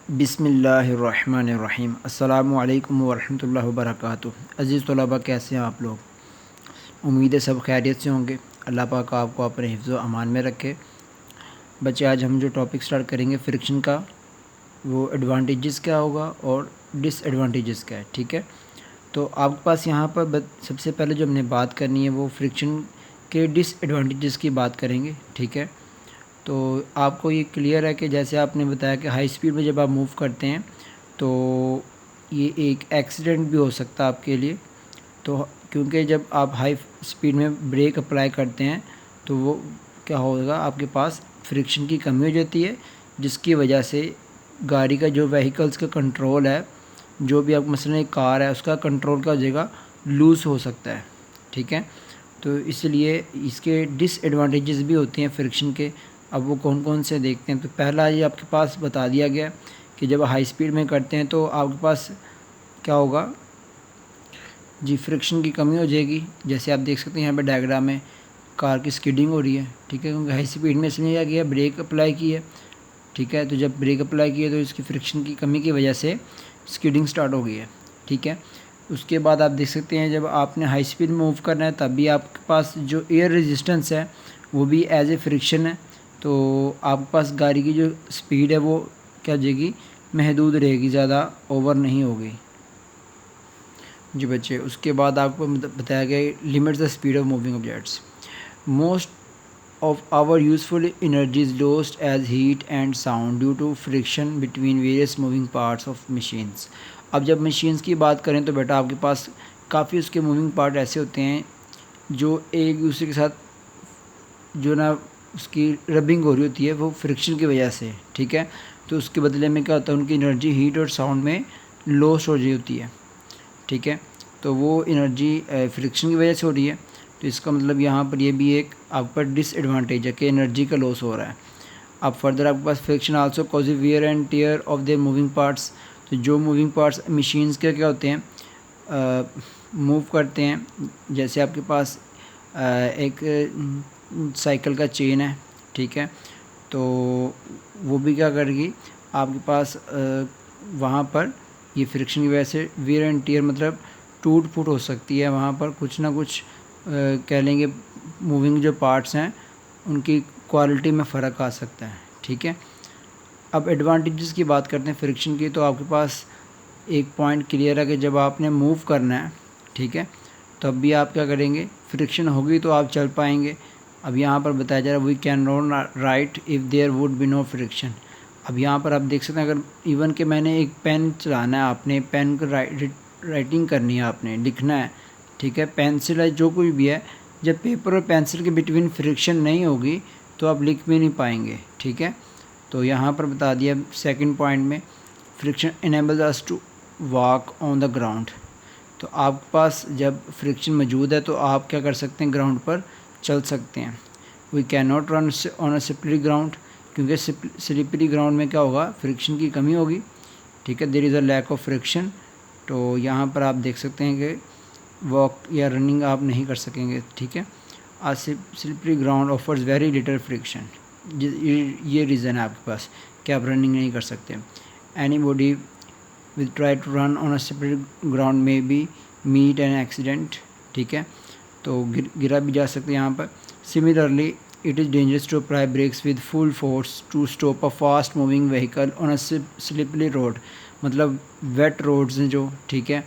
बिस्मिल्लाहिर्रहमानिर्रहीम। अस्सलामु अलैकुम वरहमतुल्लाहि वबरकातुहू। अज़ीज़ तलबा, कैसे हैं आप लोग? उम्मीद है सब खैरियत से होंगे। अल्लाह पाक आपको अपने हिफ्ज़ व अमान में रखे। बच्चे, आज हम जो टॉपिक स्टार्ट करेंगे फ्रिक्शन का, वो एडवांटेजेस क्या होगा और डिसएडवांटेजेस क्या है। ठीक है, तो आपके पास यहाँ पर सबसे पहले जो हमने बात करनी है वो फ्रिक्शन के डिसएडवांटेजेस की बात करेंगे। ठीक है, तो आपको ये क्लियर है कि जैसे आपने बताया कि हाई स्पीड में जब आप मूव करते हैं तो ये एक एक्सीडेंट भी हो सकता है आपके लिए। तो क्योंकि जब आप हाई स्पीड में ब्रेक अप्लाई करते हैं तो वो क्या होगा, आपके पास फ्रिक्शन की कमी हो जाती है, जिसकी वजह से गाड़ी का जो व्हीकल्स का कंट्रोल है, जो भी आप मसलन एक कार है उसका कंट्रोल क्या हो जाएगा, लूज़ हो सकता है। ठीक है, तो इसलिए इसके डिसएडवांटेजेस भी होते हैं फ्रिक्शन के। अब वो कौन कौन से देखते हैं। तो पहला ये आपके पास बता दिया गया कि जब हाई स्पीड में करते हैं तो आपके पास क्या होगा जी, फ्रिक्शन की कमी हो जाएगी। जैसे आप देख सकते हैं यहाँ पे डायग्राम में कार की स्किडिंग हो रही है। ठीक है, क्योंकि हाई स्पीड में इसलिए क्या किया, ब्रेक अप्लाई की है। ठीक है, तो जब ब्रेक अप्लाई किए तो इसकी फ्रिक्शन की कमी की वजह से स्किडिंग स्टार्ट हो गई है। ठीक है, उसके बाद आप देख सकते हैं जब आपने हाई स्पीड में मूव करना है तब भी आपके पास जो एयर रेजिस्टेंस है वो भी एज ए फ्रिक्शन है। तो आपके पास गाड़ी की जो स्पीड है वो क्या हो जाएगी, महदूद रहेगी, ज़्यादा ओवर नहीं होगी। जी बच्चे, उसके बाद आपको बताया गया limit the speed of moving objects. Most of our useful energy is lost as heat and sound due to friction between various moving parts of machines। अब जब मशीन्स की बात करें तो बेटा आपके पास काफ़ी उसके मूविंग पार्ट ऐसे होते हैं जो एक दूसरे के साथ जो ना उसकी रबिंग हो रही होती है वो फ्रिक्शन की वजह से। ठीक है, तो उसके बदले में क्या होता है, उनकी एनर्जी हीट और साउंड में लॉस हो रही होती है। ठीक है, तो वो एनर्जी फ्रिक्शन की वजह से हो रही है। तो इसका मतलब यहाँ पर ये भी एक आप पर डिसएडवांटेज है कि एनर्जी का लॉस हो रहा है। अब फर्दर आपके पास friction also cause wear and tear of their moving parts. तो जो मूविंग पार्ट्स मशीन्स के क्या होते हैं, मूव करते हैं, जैसे आपके पास एक साइकिल का चेन है। ठीक है, तो वो भी क्या करेगी आपके पास वहाँ पर ये फ्रिक्शन की वजह से वियर एंड टीयर मतलब टूट फूट हो सकती है। वहाँ पर कुछ ना कुछ कह लेंगे मूविंग जो पार्ट्स हैं उनकी क्वालिटी में फ़र्क आ सकता है। ठीक है, अब एडवांटेजेस की बात करते हैं फ्रिक्शन की। तो आपके पास एक पॉइंट क्लियर है कि जब आपने मूव करना है, ठीक है, तब भी आप क्या करेंगे, फ्रिक्शन होगी तो आप चल पाएंगे। अब यहाँ पर बताया जा रहा है we can not write if there would be no friction. अब यहाँ पर आप देख सकते हैं अगर इवन कि मैंने एक पेन चलाना है, आपने पेन को राइटिंग करनी है, आपने लिखना है। ठीक है, पेंसिल है जो कोई भी है, जब पेपर और पेंसिल के बिटवीन फ्रिक्शन नहीं होगी तो आप लिख भी नहीं पाएंगे। ठीक है, तो यहाँ पर बता दिया सेकंड पॉइंट में friction enables us to walk on the ground. तो आपके पास जब फ्रिक्शन मौजूद है तो आप क्या कर सकते हैं, ग्राउंड पर चल सकते हैं। We can not run on a slippery ground, क्योंकि स्लिपरी ग्राउंड में क्या होगा, फ्रिक्शन की कमी होगी। ठीक है, there is a lack of friction. तो यहाँ पर आप देख सकते हैं कि वॉक या रनिंग आप नहीं कर सकेंगे। ठीक है, आज slippery ground offers very little friction, ये रीज़न है आपके पास कि आप रनिंग नहीं कर सकते। Anybody will try to run on a slippery ground में बी मीट एन एक्सीडेंट। ठीक है, तो गिरा भी जा सकते हैं यहाँ पर। Similarly it is dangerous to apply brakes with full force to stop a fast moving vehicle on a slippery road, मतलब वेट रोड्स हैं जो। ठीक है,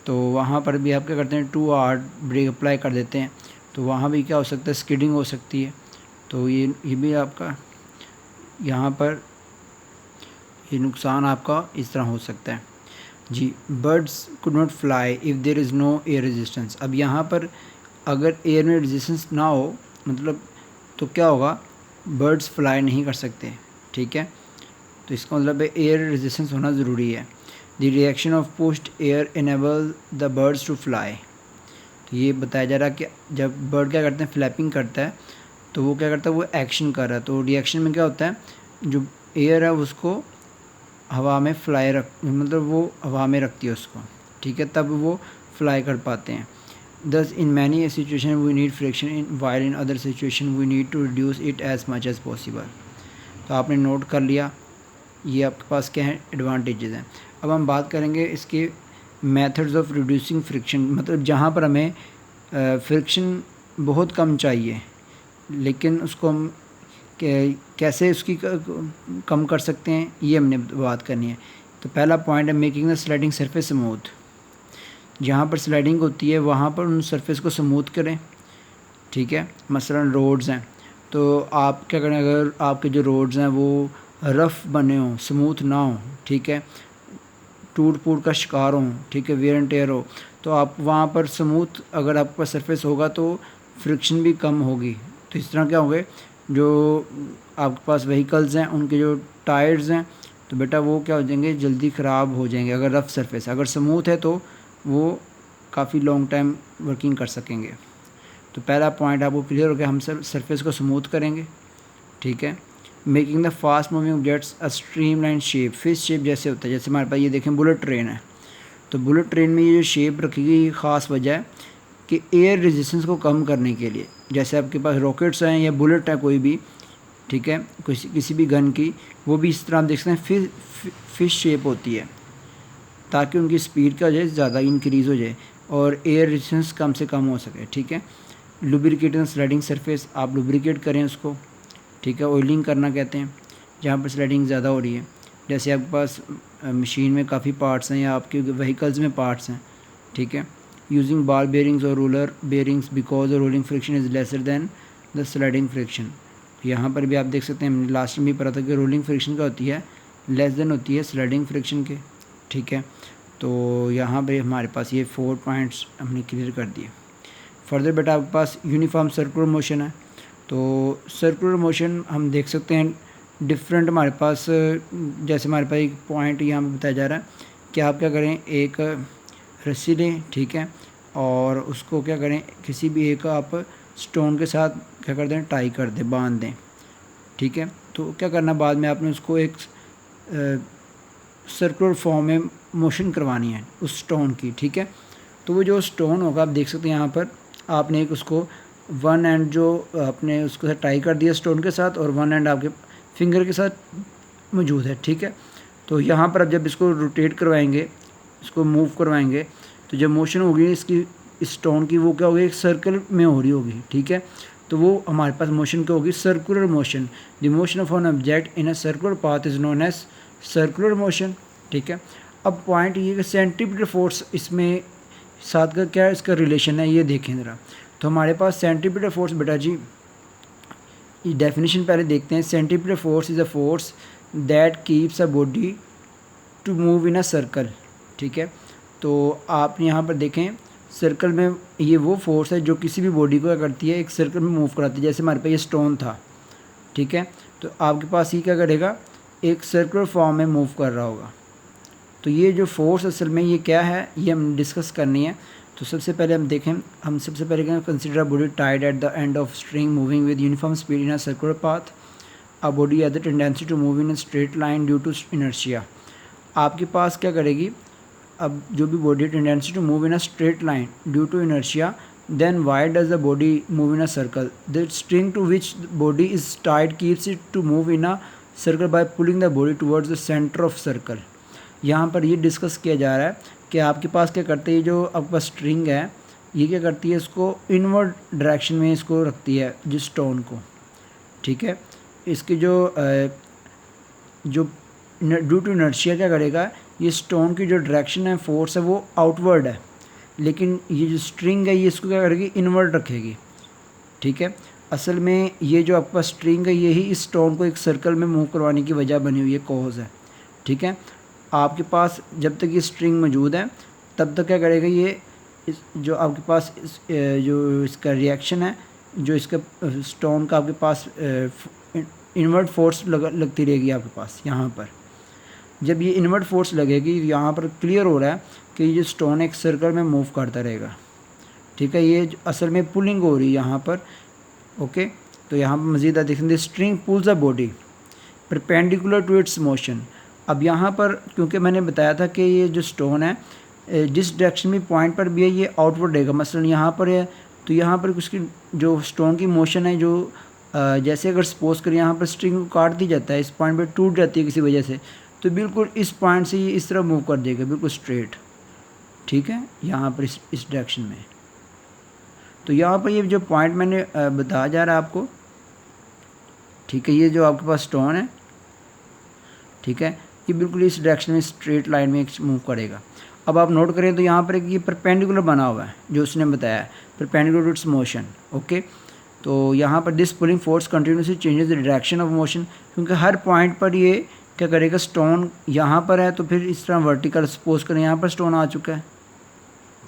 तो वहाँ पर भी आप क्या करते हैं, टू हार्ड ब्रेक अप्लाई कर देते हैं, तो वहाँ भी क्या हो सकता है, स्किडिंग हो सकती है। तो ये भी आपका यहाँ पर ये नुकसान आपका इस तरह हो सकता है। जी, birds could not fly if there is no air resistance. अब यहाँ पर अगर एयर में रेजिस्टेंस ना हो मतलब तो क्या होगा, बर्ड्स फ्लाई नहीं कर सकते। ठीक है, तो इसका मतलब है एयर रेजिस्टेंस होना ज़रूरी है। The reaction of pushed air enable the birds to fly. तो ये बताया जा रहा है कि जब बर्ड क्या करते हैं, फ्लैपिंग करता है, तो वो क्या करता है, वो एक्शन कर रहा है। तो रिएक्शन में क्या होता है, जो एयर है उसको हवा में फ्लाई मतलब वो हवा में रखती है उसको। ठीक है, तब वो फ्लाई कर पाते हैं। Thus, in many situations we need friction, while in other situations we need to reduce it as much as possible। तो आपने नोट कर लिया ये आपके पास क्या है, एडवांटेजेस हैं। अब हम बात करेंगे इसके मेथड्स ऑफ रिड्यूसिंग फ्रिक्शन, मतलब जहाँ पर हमें फ्रिक्शन बहुत कम चाहिए लेकिन उसको हम कैसे उसकी कम कर सकते हैं, ये हमने बात करनी है। तो पहला पॉइंट है making the sliding surface smooth. जहाँ पर स्लाइडिंग होती है वहाँ पर उन सरफेस को स्मूथ करें, ठीक है। मसलन रोड्स हैं तो आप क्या करें, अगर आपके जो रोड्स हैं वो रफ़ बने हों, स्मूथ ना हो, ठीक है, टूट फूट का शिकार हों, ठीक है, वेयर एंड टेयर हो, तो आप वहाँ पर स्मूथ अगर आपके पास सरफेस होगा तो फ्रिक्शन भी कम होगी। तो इस तरह क्या होंगे, जो आपके पास व्हीकल्स हैं उनके जो टायर्स हैं तो बेटा वो क्या हो जाएंगे, जल्दी ख़राब हो जाएंगे अगर रफ़ सरफेस। अगर स्मूथ है तो वो काफ़ी लॉन्ग टाइम वर्किंग कर सकेंगे। तो पहला पॉइंट आपको क्लियर हो गया, हम सरफेस को स्मूथ करेंगे, ठीक है। Making the fast moving objects a streamline shape, fish shape जैसे होता है, जैसे हमारे पास ये देखें बुलेट ट्रेन है, तो बुलेट ट्रेन में ये जो शेप रखी गई ख़ास वजह है कि एयर रेजिस्टेंस को कम करने के लिए। जैसे आपके पास रॉकेट्स हैं या बुलेट है कोई भी, ठीक है, किसी भी गन की, वो भी इस तरह आप देख सकते हैं फिश शेप होती है ताकि उनकी स्पीड का जो है ज़्यादा इंक्रीज़ हो जाए और एयर रेजिस्टेंस कम से कम हो सके, ठीक है। लुब्रिकेटिंग स्लाइडिंग सरफेस, आप लुब्रिकेट करें उसको, ठीक है, ऑयलिंग करना कहते हैं जहाँ पर स्लाइडिंग ज़्यादा हो रही है। जैसे आपके पास मशीन में काफ़ी पार्ट्स हैं या आपके व्हीकल्स में पार्ट्स हैं, ठीक है। यूजिंग बॉल बेयरिंग्स और roller bearings because the rolling friction is lesser than the sliding friction. यहाँ पर भी आप देख सकते हैं, लास्ट में भी पता था कि रोलिंग फ्रिक्शन क्या होती है, लेस देन होती है स्लाइडिंग फ्रिक्शन के, ठीक है। तो यहाँ पे हमारे पास ये 4 पॉइंट्स हमने क्लियर कर दिए। फर्दर बेटा आपके पास यूनिफॉर्म सर्कुलर मोशन है, तो सर्कुलर मोशन हम देख सकते हैं डिफरेंट हमारे पास, जैसे हमारे पास एक पॉइंट यहाँ पे बताया जा रहा है कि आप क्या करें, एक रस्सी लें, ठीक है, और उसको क्या करें, किसी भी एक आप स्टोन के साथ क्या कर दें, टाई कर दें, बांध दें, ठीक है। तो क्या करना, बाद में आपने उसको एक सर्कुलर फॉर्म में मोशन करवानी है उस स्टोन की, ठीक है। तो वो जो स्टोन होगा आप देख सकते हैं यहाँ पर आपने एक उसको वन एंड जो आपने उसको साथ टाई कर दिया स्टोन के साथ और वन एंड आपके फिंगर के साथ मौजूद है, ठीक है। तो यहाँ पर अब जब इसको रोटेट करवाएंगे, इसको मूव करवाएंगे, तो जब मोशन होगी इसकी स्टोन की, वो क्या होगी, एक सर्कल में हो रही होगी, ठीक है। तो वो हमारे पास मोशन क्या होगी, circular motion. The motion of an object in a circular path is known as circular motion, ठीक है। अब पॉइंट ये कि सेंट्रीपिटल फोर्स इसमें साथ का क्या इसका रिलेशन है, ये देखें ज़रा। तो हमारे पास सेंट्रीपिटल फोर्स बेटा जी, ये डेफिनेशन पहले देखते हैं। Centripetal force is a force that keeps a body to move in a circle, ठीक है। तो आप यहाँ पर देखें सर्कल में, ये वो फोर्स है जो किसी भी बॉडी को क्या करती है, एक सर्कल में मूव कराती है। जैसे हमारे पास ये स्टोन था, ठीक है, तो आपके पास ये क्या करेगा, एक सर्कुलर फॉर्म में मूव कर रहा होगा। तो ये जो फोर्स असल में ये क्या है, ये हम डिस्कस करनी है। तो सबसे पहले हम देखें, हम सबसे पहले कहें consider body tied at the end of string moving with uniform speed in a circular path. A body has the tendency to move in a straight line due to inertia. आपके पास क्या करेगी, अब जो भी body tendency to move in a straight line due to inertia, then why does the body move in a circle? The string to which the body is tied keeps it to move in a circle by pulling the body towards the center of circle. यहाँ पर ये discuss किया जा रहा है कि आपके पास क्या करते हैं, जो आपके पास स्ट्रिंग है ये क्या करती है, इसको इनवर्ड डायरेक्शन में इसको रखती है जिस स्टोन को, ठीक है। इसकी जो ड्यू टू इनर्शिया क्या करेगा, ये स्टोन की जो डायरेक्शन है, फोर्स है, वो आउटवर्ड है, लेकिन ये जो स्ट्रिंग है ये इसको क्या करेगी, इनवर्ट रखेगी, ठीक है। असल में ये जो आपके पास स्ट्रिंग है यही इस स्टोन को एक सर्कल में मूव करवाने की वजह बनी हुई है, कॉज है, ठीक है। आपके पास जब तक ये स्ट्रिंग मौजूद है तब तक क्या करेगा, ये जो आपके पास जो इसका रिएक्शन है, जो इसका स्टोन का आपके पास इनवर्ट फोर्स लगती रहेगी आपके पास। यहाँ पर जब ये इनवर्ट फोर्स लगेगी, यहाँ पर क्लियर हो रहा है कि ये स्टोन एक सर्कल में मूव करता रहेगा, ठीक है। ये असल में पुलिंग हो रही है यहाँ पर, ओके। तो यहाँ पर मज़ीद देखेंगे, string pulls a body perpendicular to its motion. अब यहाँ पर क्योंकि मैंने बताया था कि ये जो स्टोन है जिस डायरेक्शन में पॉइंट पर भी है ये आउटवर्ड रहेगा, मसलन यहाँ पर है तो यहाँ पर उसकी जो स्टोन की मोशन है जो जैसे अगर सपोज करें यहाँ पर स्ट्रिंग को काट दी जाता है, इस पॉइंट पर टूट जाती है किसी वजह से, तो बिल्कुल इस पॉइंट से ये इस तरह मूव कर देगा, बिल्कुल स्ट्रेट, ठीक है, यहाँ पर इस डायरेक्शन में। तो यहाँ पर ये जो पॉइंट मैंने बताया जा रहा है आपको, ठीक है, ये जो आपके पास स्टोन है, ठीक है, ये बिल्कुल इस डायरेक्शन में स्ट्रेट लाइन में मूव करेगा। अब आप नोट करें तो यहाँ पर एक ये परपेंडिकुलर बना हुआ है जो उसने बताया, perpendicular to its motion, okay. तो यहाँ पर this pulling force continuously changes the direction of motion, क्योंकि हर पॉइंट पर ये क्या करेगा, स्टोन यहाँ पर है तो फिर इस तरह वर्टिकल, सपोज करें यहाँ पर स्टोन आ चुका है,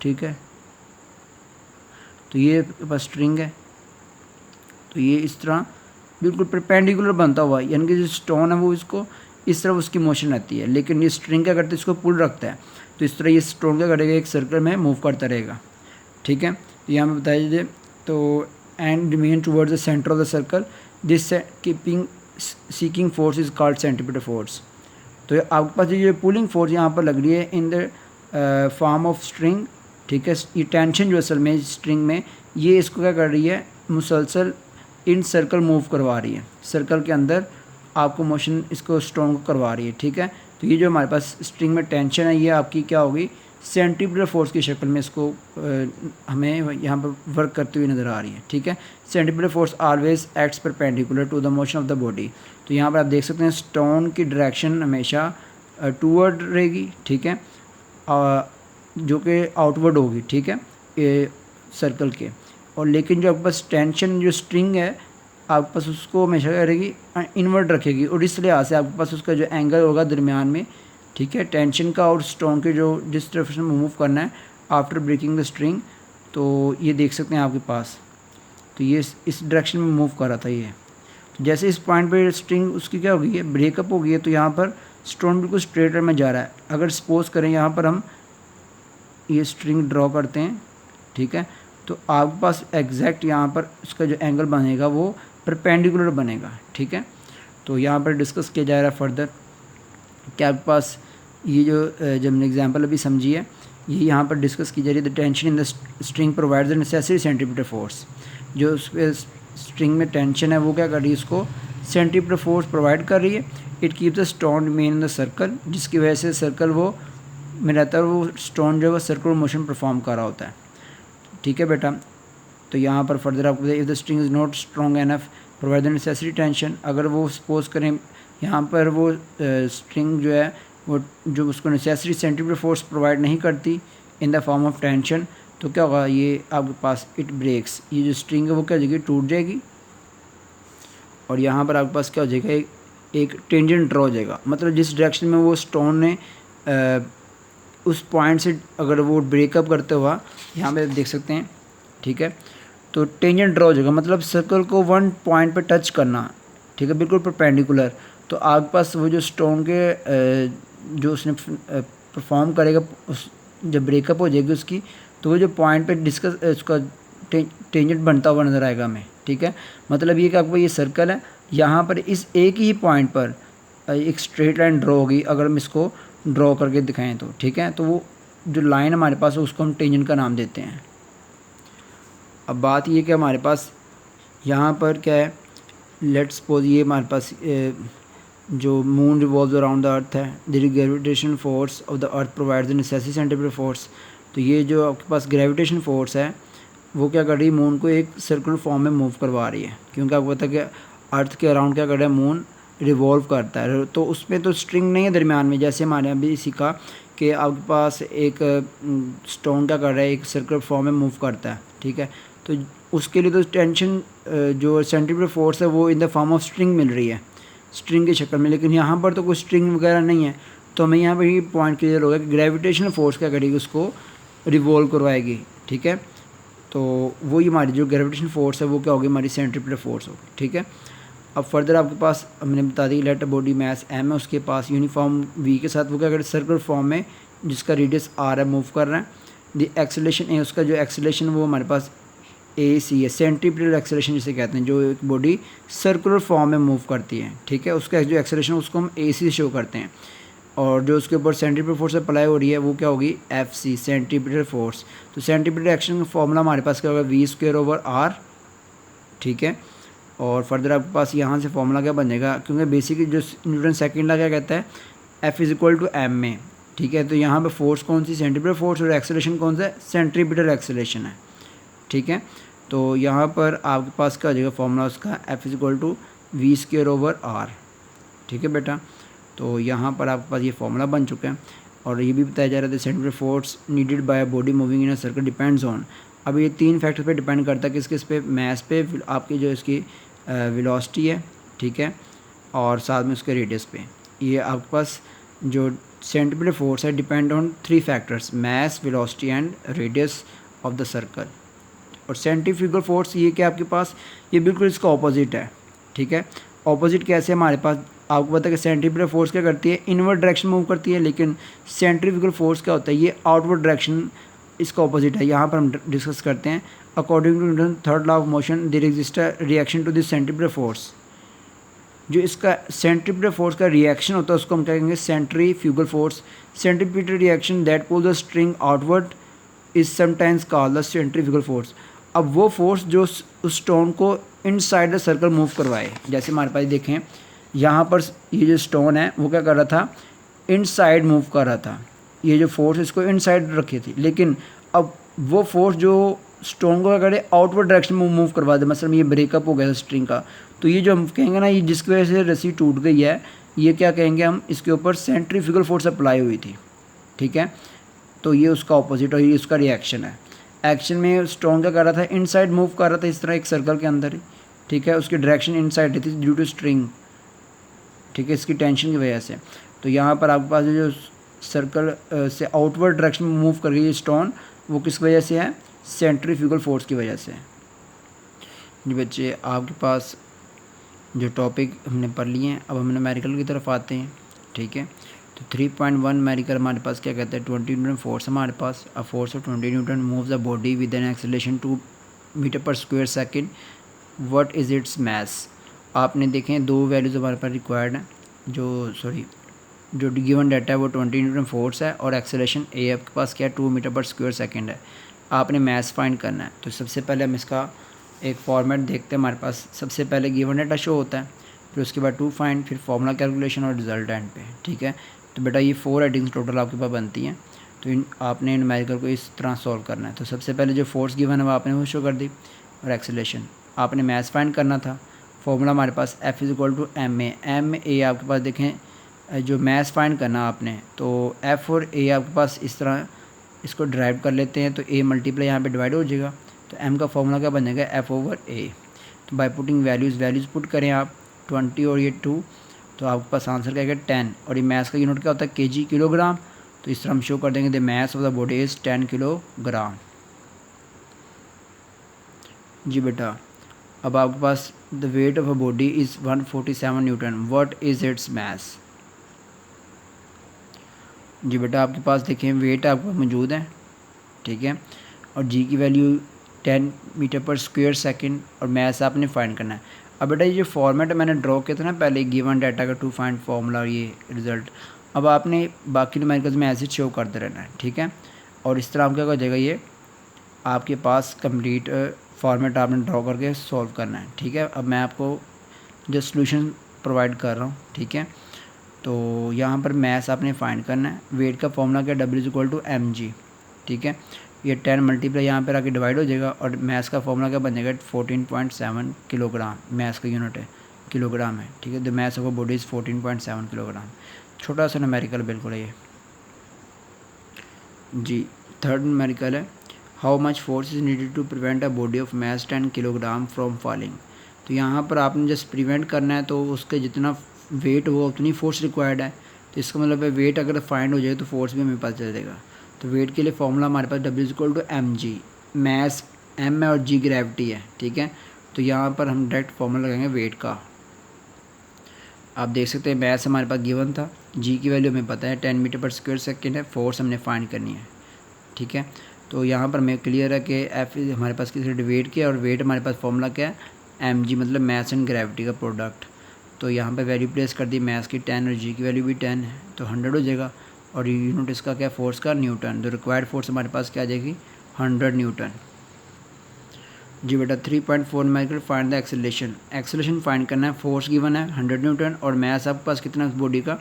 ठीक है, तो ये बस स्ट्रिंग है, तो ये इस तरह बिल्कुल परपेंडिकुलर बनता हुआ है, यानी कि जो स्टोन है वो इसको इस तरह उसकी मोशन रहती है, लेकिन ये स्ट्रिंग क्या करता है, इसको पुल रखता है, तो इस तरह ये स्टोन क्या करेगा, एक सर्कल में मूव करता रहेगा, ठीक है। तो यहाँ में बताया जाए तो and remain towards the centre of the circle, this keeping seeking force is called centripetal force. तो आपके पास ये पुलिंग फोर्स यहाँ पर लग रही है इन द फॉर्म ऑफ स्ट्रिंग, ठीक है, ये टेंशन जो असल में स्ट्रिंग में, ये इसको क्या कर रही है, मुसलसल इन सर्कल मूव करवा रही है, सर्कल के अंदर आपको मोशन इसको स्टोन को करवा रही है, ठीक है। तो ये जो हमारे पास स्ट्रिंग में टेंशन है, ये आपकी क्या होगी, सेंट्रीपिटल फोर्स की शक्ल में इसको हमें यहाँ पर वर्क करती हुई नज़र आ रही है, ठीक है। Centripetal force always acts perpendicular to the motion of the body. तो यहाँ पर आप देख सकते हैं स्टोन की डायरेक्शन हमेशा टूवर्ड रहेगी, ठीक है, जो कि आउटवर्ड होगी, ठीक है, ये सर्कल के, और लेकिन जो आपके पास टेंशन जो स्ट्रिंग है आपके पास उसको हमेशा करेगी इनवर्ट रखेगी, और इस लिहाज से आपके पास उसका जो एंगल होगा दरमियान में, ठीक है, टेंशन का और स्टोन के जो जिस तरफ से मूव करना है आफ्टर ब्रेकिंग द स्ट्रिंग, तो ये देख सकते हैं आपके पास, तो ये इस डायरेक्शन में मूव कर रहा था ये। तो जैसे इस पॉइंट पे स्ट्रिंग उसकी क्या हो गई है, ब्रेकअप हो गई है, तो यहाँ पर स्टोन बिल्कुल स्ट्रेट लाइन में जा रहा है। अगर सपोज करें यहाँ पर हम ये स्ट्रिंग ड्रॉ करते हैं, ठीक है, तो आपके पास एग्जैक्ट यहाँ पर इसका जो एंगल बनेगा वो परपेंडिकुलर बनेगा, ठीक है। तो यहाँ पर डिस्कस किया जा रहा है फर्दर कि आपके पास ये जो जब हमने एग्जांपल अभी समझी है, ये यहाँ पर डिस्कस की जा रही है, the tension in the string provides the necessary centripetal force. जो उस स्ट्रिंग में टेंशन है वो क्या कर रही है, इसको सेंट्रीपिटल फोर्स प्रोवाइड कर रही है। It keeps the stone remain in the circle, जिसकी वजह से सर्कल वो में रहता है, वो स्टोन जो है सर्कुलर मोशन परफॉर्म कर रहा होता है, ठीक है बेटा। तो यहाँ पर फर्दर आपको if the string is not strong enough provide the necessary tension, अगर वो सपोज करें यहाँ पर वो स्ट्रिंग जो है वो जो उसको नेसेसरी सेंट्रीपिटल फोर्स प्रोवाइड नहीं करती इन द फॉर्म ऑफ टेंशन, तो क्या होगा, ये आपके पास इट ब्रेक्स, ये जो स्ट्रिंग है वो क्या हो जाएगी, टूट जाएगी, और यहाँ पर आपके पास क्या हो जाएगा, एक टेंजेंट ड्रॉ हो जाएगा, मतलब जिस डायरेक्शन में वो स्टोन ने उस पॉइंट से अगर वो ब्रेकअप करते हुआ यहाँ पे देख सकते हैं, ठीक है, तो टेंजेंट ड्रॉ हो जाएगा, मतलब सर्कल को वन पॉइंट पे टच करना, ठीक है, बिल्कुल परपेंडिकुलर। तो आपके पास वो जो स्टोन के जो उसने परफॉर्म करेगा, उस जब ब्रेकअप हो जाएगी उसकी, तो वो जो पॉइंट पे डिस्कस उसका टेंजेंट बनता हुआ नज़र आएगा हमें, ठीक है। मतलब ये कि आपको ये सर्कल है, यहाँ पर इस एक ही पॉइंट पर एक स्ट्रेट लाइन ड्रॉ होगी, अगर हम इसको ड्रॉ करके दिखाएं तो, ठीक है। तो वो जो लाइन हमारे पास है उसको हम टेंजेंट का नाम देते हैं। अब बात ये कि हमारे पास यहाँ पर क्या है, लेट्स सपोज ये हमारे पास जो moon revolve around the earth है, the gravitation force of the earth provides the necessary centripetal force. तो ये जो आपके पास ग्रेविटेशन फोर्स है वो क्या कर रही है, मून को एक सर्कुलर फॉर्म में मूव करवा रही है, क्योंकि आपको पता है कि अर्थ के अराउंड क्या कर रहा है, मून रिवॉल्व करता है, तो उसमें तो स्ट्रिंग नहीं है दरमियान में, जैसे हमारे अभी सीखा कि आपके पास एक स्टोन क्या कर रहा है, एक सर्कुलर फॉर्म में मूव करता है, ठीक है। तो उसके लिए तो टेंशन जो सेंट्रीपिटल फोर्स है वो in the form of string मिल रही है, स्ट्रिंग की शक्ल में, लेकिन यहाँ पर तो कोई स्ट्रिंग वगैरह नहीं है, तो हमें यहाँ पर ये पॉइंट क्लियर होगा कि ग्रेविटेशनल फोर्स क्या करेगी, उसको रिवॉल्व करवाएगी, ठीक है। तो वही हमारी जो ग्रेविटेशन फोर्स है वो क्या होगी, हमारी सेंट्रीपिटल फोर्स होगी, ठीक है। अब फर्दर आपके पास हमने बता दी लेट बॉडी मास m है, उसके पास यूनिफॉर्म v के साथ वो क्या कर सर्कुलर फॉर्म में जिसका रेडियस r है मूव कर रहा है। द एक्सेलरेशन है, उसका जो एक्सेलरेशन वो हमारे पास ac है, सेंट्रीपिटल एक्सेलरेशन जिसे कहते हैं, जो एक बॉडी सर्कुलर फॉर्म में मूव करती है, ठीक है, उसका जो एक्सेलरेशन उसको हम ac शो करते हैं, और जो उसके ऊपर सेंट्रीपिटल फोर्स अप्लाई हो रही है वो क्या होगी, fc सेंट्रीपिटल फोर्स। तो सेंट्रीपिटल एक्शन का फॉर्मूला हमारे पास क्या होगा, v² ओवर r, ठीक है। और फर्दर आपके पास यहाँ से फॉर्मूला क्या बनेगा, क्योंकि बेसिकली जो न्यूटन सेकंड लॉ क्या कहता है, F is equal to m में, ठीक है। तो यहाँ पे फोर्स कौन सी, सेंट्रीपिटल फोर्स, और एक्सेलरेशन कौन सा है, सेंट्रीपिटल एक्सेलरेशन है, ठीक है। तो यहाँ पर आपके पास क्या हो जाएगा फॉर्मूला उसका, F is equal to v square over r, ठीक है बेटा। तो यहाँ पर आपके पास ये फॉर्मूला बन चुका है। और ये भी बताया जा रहा था centripetal force needed by body moving in a circle depends on, अब ये 3 फैक्टर पे डिपेंड करता है, किस किस पे, मैस पे, आपकी जो इसकी वेलोसिटी है, ठीक है, और साथ में उसके रेडियस पे। ये आपके पास जो सेंट्रीपिटल फोर्स है depend on 3 factors, mass, velocity and radius of the circle. और सेंट्रीफ्यूगल फोर्स ये क्या आपके पास, ये बिल्कुल इसका ऑपोजिट है, ठीक है। ऑपोजिट कैसे हमारे पास, आपको पता है कि सेंट्रीपिटल फोर्स क्या करती है, इनवर्ड डायरेक्शन मूव करती है, लेकिन सेंट्रीफ्यूगल फोर्स क्या होता है, ये आउटवर्ड डायरेक्शन, इसका ऑपोजिट है। यहाँ पर हम डिस्कस करते हैं। According to Newton third law of motion there exist a reaction to this centripetal force, जो इसका सेंट्रीपिटल फोर्स का रिएक्शन होता है उसको हम कहेंगे centrifugal force. Centripetal reaction that pull the string outward is sometimes called the centrifugal force. अब वो फोर्स जो उस स्टोन को इनसाइड द सर्कल मूव करवाए, जैसे हमारे पास देखें यहाँ पर ये जो स्टोन है वो क्या कर रहा था, इनसाइड मूव कर रहा था, ये जो फोर्स इसको इनसाइड रखी थी, लेकिन अब वो फोर्स जो स्टोन को क्या करे, आउटवर्ड डायरेक्शन में मूव करवा दे। मतलब ये ब्रेकअप हो गया स्ट्रिंग का, तो ये जो हम कहेंगे ना, ये जिसकी वजह से रस्सी टूट गई है, ये क्या कहेंगे हम, इसके ऊपर सेंट्रीफ्यूगल फोर्स अप्लाई हुई थी, ठीक है। तो ये उसका ऑपोजिट और ये उसका रिएक्शन है। एक्शन में स्टोन क्या कर रहा था, इनसाइड मूव कर रहा था, इस तरह एक सर्कल के अंदर ही, ठीक है। उसकी डायरेक्शन इनसाइड थी ड्यू टू स्ट्रिंग, ठीक है, इसकी टेंशन की वजह से। तो यहाँ पर आपके पास जो सर्कल से आउटवर्ड डायरेक्शन में मूव कर रही है स्टोन, वो किस वजह से है, सेंट्रीफ्यूगल फोर्स की वजह से। जी बच्चे, आपके पास जो टॉपिक हमने पढ़ लिए हैं, अब हम न्यूमेरिकल की तरफ आते हैं, ठीक है। तो 3.1 न्यूमेरिकल हमारे पास क्या कहता है, 20 न्यूटन फोर्स हमारे पास, a force of 20 newton moves the body with an acceleration 2 metre per square second, what is its mass. आपने देखें 2 वैल्यूज़ हमारे पास रिक्वायर्ड हैं, जो गिवन डाटा है वो 20 न्यूटन फोर्स है, और एक्सेलरेशन ए आपके पास क्या है, 2 मीटर पर स्क्वायर सेकेंड है। आपने मास फाइंड करना है। तो सबसे पहले हम इसका एक फॉर्मेट देखते हैं। हमारे पास सबसे पहले गिवन डाटा शो होता है, फिर उसके बाद टू फाइंड, फिर फॉर्मूला कैलकुलेशन और रिजल्ट एंड पे, ठीक है। तो बेटा ये 4 हेडिंग्स टोटल आपके पास बनती हैं। तो आपने न्यूमेरिकल को इस तरह सॉल्व करना है। तो सबसे पहले जो फोर्स गिवन है वो आपने वो शो कर दी, और एक्सेलरेशन आपने मास फाइंड करना था। फॉर्मूला हमारे पास F is equal to m a आपके पास देखें, जो मास फाइंड करना आपने, तो F और A आपके पास इस तरह इसको ड्राइव कर लेते हैं। तो A मल्टीप्लाई यहाँ पे डिवाइड हो जाएगा, तो M का फॉर्मूला क्या बनेगा, F ओवर A। तो बाय पुटिंग वैल्यूज़ पुट करें आप 20 और ये 2, तो आपके पास आंसर क्या है 10। और ये मास का यूनिट क्या होता है, kg, किलोग्राम। तो इस तरह हम शो कर देंगे the mass of the body is 10 kilogram. जी बेटा, अब आपके पास the weight of a body is 147 newton, what is its mass. जी बेटा, आपके पास देखें वेट आपके पास मौजूद है, ठीक है, और जी की value 10 metre per square second, और मास आपने फाइंड करना है। अब बेटा ये जो फॉर्मेट मैंने ड्रॉ किया था ना पहले, गिवन डाटा का टू फाइंड फार्मूला और ये रिजल्ट, अब आपने बाकी न्यूमेरिकल्स में ऐसे शो करते रहना है, ठीक है। और इस तरह आप क्या कर जाएगा, ये आपके पास कंप्लीट फॉर्मेट आपने ड्रॉ करके सॉल्व करना है, ठीक है। अब मैं आपको जो सॉल्यूशन प्रोवाइड कर रहा हूँ, ठीक है। तो यहाँ पर मास आपने फाइंड करना है। वेट का फॉर्मूला क्या, W is equal to mg, ठीक है। ये 10 मल्टीप्लाई यहाँ पर आके डिवाइड हो जाएगा, और मास का फॉर्मूला क्या बनेगा 14.7 किलोग्राम। मास का यूनिट है किलोग्राम है, ठीक है। The mass of a body is 14.7 kilogram. छोटा सा न्यूमेरिकल बिल्कुल है ये। जी, थर्ड न्यूमेरिकल है, how much force is needed to prevent a body of mass 10 kilogram from falling. तो यहाँ पर आपने जस्ट प्रिवेंट करना है, तो उसके जितना वेट होगा उतनी फोर्स रिक्वायर्ड है। तो इसका मतलब है वेट अगर फाइंड हो जाए तो फोर्स भी हमें पता चलेगा। तो वेट के लिए फॉर्मूला हमारे पास W is equal to mg, mass m है और g ग्रेविटी है, ठीक है। तो यहाँ पर हम डायरेक्ट फॉर्मूला लगाएंगे वेट का। आप देख सकते हैं मास हमारे पास गिवन था, g की वैल्यू हमें पता है 10 मीटर पर स्क्वायर सेकेंड है, फोर्स हमने फाइंड करनी है, ठीक है। तो यहाँ पर हमें क्लियर है कि F हमारे पास किसी वेट की है, और वेट हमारे पास फॉर्मूला क्या है mg, मतलब मास एंड ग्रेविटी का प्रोडक्ट। तो यहाँ पे वैल्यू प्लेस कर दी, मास की 10 और जी की वैल्यू भी 10 है, तो 100 हो जाएगा। और यूनिट इसका क्या, फोर्स का न्यूटन। तो रिक्वायर्ड फोर्स हमारे पास क्या आ जाएगी 100 न्यूटन। जी बेटा 3.4 numerical find the acceleration. Acceleration find करना है। फोर्स गिवन है 100 न्यूटन और मास आपके पास कितना बॉडी का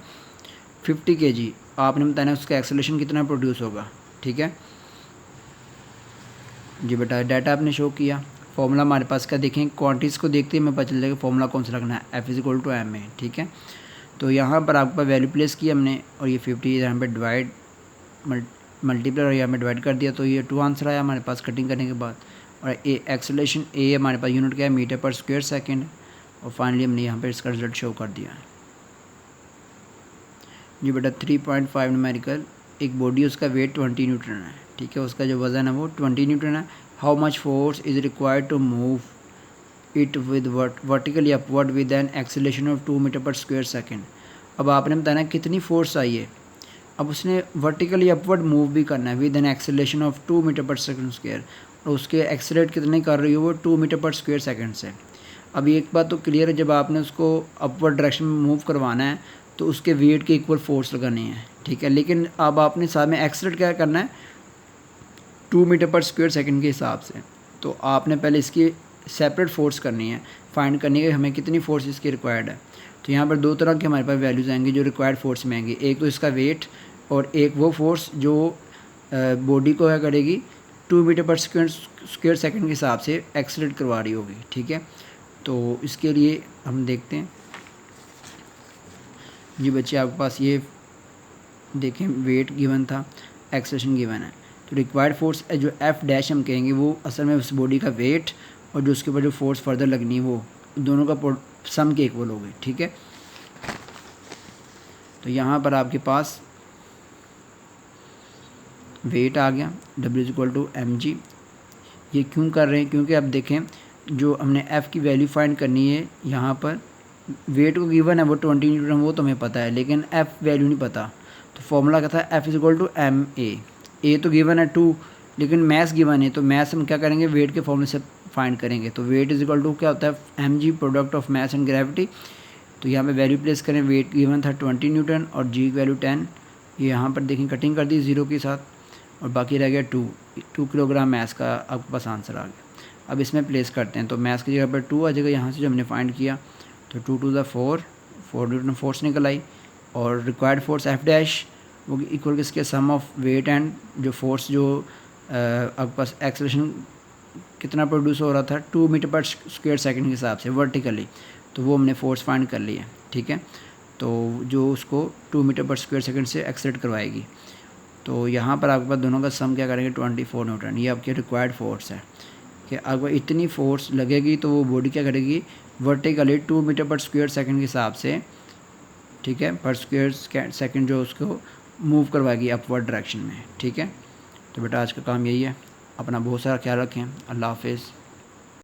50 kg। आपने बताना है उसका एक्सेलरेशन कितना प्रोड्यूस होगा। ठीक है जी बेटा, डाटा आपने शो किया। फॉर्मूला हमारे पास का देखें, क्वांटिटीज़ को देखते ही हमें पता चल जाएगा फॉर्मूला कौन सा रखना है। F=ma। ठीक है, तो यहाँ पर आपका वैल्यू प्लेस किया हमने और ये 50 यहाँ पर डिवाइड मल्टीप्लाई और यहाँ पर डिवाइड कर दिया, तो ये 2 आंसर आया हमारे पास कटिंग करने के बाद। और एक्सेलरेशन ए हमारे पास यूनिट क्या है, मीटर पर स्क्वायर सेकेंड। और फाइनली हमने यहाँ पर इसका रिजल्ट शो कर दिया है जी बेटा 3.5 न्यूमेरिकल। एक बॉडी उसका वेट 20 न्यूटन है। ठीक है, उसका जो वज़न है वो 20 न्यूटन है। How much force is required to move it with vertically upward with an acceleration of 2 metre per square second. अब आपने बताना कितनी फोर्स आई है। अब उसने वर्टिकली अपवर्ड मूव भी करना है with an acceleration of 2 metre per second square, और उसके एक्सेलरेट कितने कर रही हो वो 2 मीटर पर स्क्वायर सेकेंड से। अब एक बात तो क्लियर है, जब आपने उसको अपवर्ड डायरेक्शन में मूव करवाना है तो उसके वेट के इक्वल फोर्स लगानी है। ठीक है, लेकिन अब आपने साथ में एक्सेलरेट क्या करना है 2 मीटर पर स्क्वायर सेकंड के हिसाब से। तो आपने पहले इसकी सेपरेट फोर्स करनी है, फाइंड करनी है हमें कितनी फोर्स इसकी रिक्वायर्ड है। तो यहाँ पर 2 तरह के हमारे पास वैल्यूज़ आएंगे जो रिक्वायर्ड फोर्स में आएंगी। एक तो इसका वेट और एक वो फोर्स जो बॉडी को क्या करेगी 2 मीटर पर स्क्वायर सेकंड के हिसाब से एक्सेलरेट करवा रही होगी। ठीक है, तो इसके लिए हम देखते हैं जी बच्चे, आपके पास ये देखें वेट गिवन था, एक्सेलरेशन गिवन है। तो रिक्वायर्ड फोर्स जो F डैश हम कहेंगे वो असल में उस बॉडी का वेट और जो उसके ऊपर जो फोर्स फर्दर लगनी है वो दोनों का सम के इक्वल होगी। ठीक है, तो यहाँ पर आपके पास वेट आ गया W=mg। ये क्यों कर रहे हैं, क्योंकि अब देखें जो हमने F की वैल्यू फाइंड करनी है, यहाँ पर वेट को गिवन है वो 20 न्यूटन, वो तो हमें पता है, लेकिन F वैल्यू नहीं पता। तो फॉर्मूला क्या था, F=ma। ए तो गिवन है 2, लेकिन मैस गिवन है, तो मैस हम क्या करेंगे वेट के फॉर्मूले से फाइंड करेंगे। तो वेट = क्या होता है mg, product of mass and gravity. तो यहाँ पे वैल्यू प्लेस करें, वेट गिवन था 20 न्यूटन और जी की वैल्यू 10। ये यहाँ पर देखें कटिंग कर दी 0 के साथ और बाकी रह गया 2 किलोग्राम मैस का आपके पास आंसर आ गया। अब इसमें प्लेस करते हैं, तो मैस की जगह पर 2 आ जाएगा यहाँ से जो हमने फाइंड किया। तो 2 × 4 न्यूटन फोर्स निकल आई और रिक्वायर्ड फोर्स F डैश वो इक्वल किसके सम ऑफ वेट एंड जो फोर्स जो आपके पास एक्सेलरेशन कितना प्रोड्यूस हो रहा था 2 मीटर पर स्क्वायर सेकंड के हिसाब से वर्टिकली, तो वो हमने फोर्स फाइंड कर ली है। ठीक है, तो जो उसको 2 मीटर पर स्क्वायर सेकंड से एक्सेलरेट करवाएगी। तो यहाँ पर आपके पास दोनों का सम क्या करेंगे 24 न्यूटन। ये आपकी रिक्वायर्ड फोर्स है कि अगर इतनी फोर्स लगेगी तो वो बॉडी क्या करेगी vertically 2 metre per square second के हिसाब से, ठीक है, पर स्क्वायर सेकंड जो उसको मूव करवाएगी अपवर्ड डायरेक्शन में। ठीक है, तो बेटा आज का काम यही है। अपना बहुत सारा ख्याल रखें। अल्लाह हाफिज़।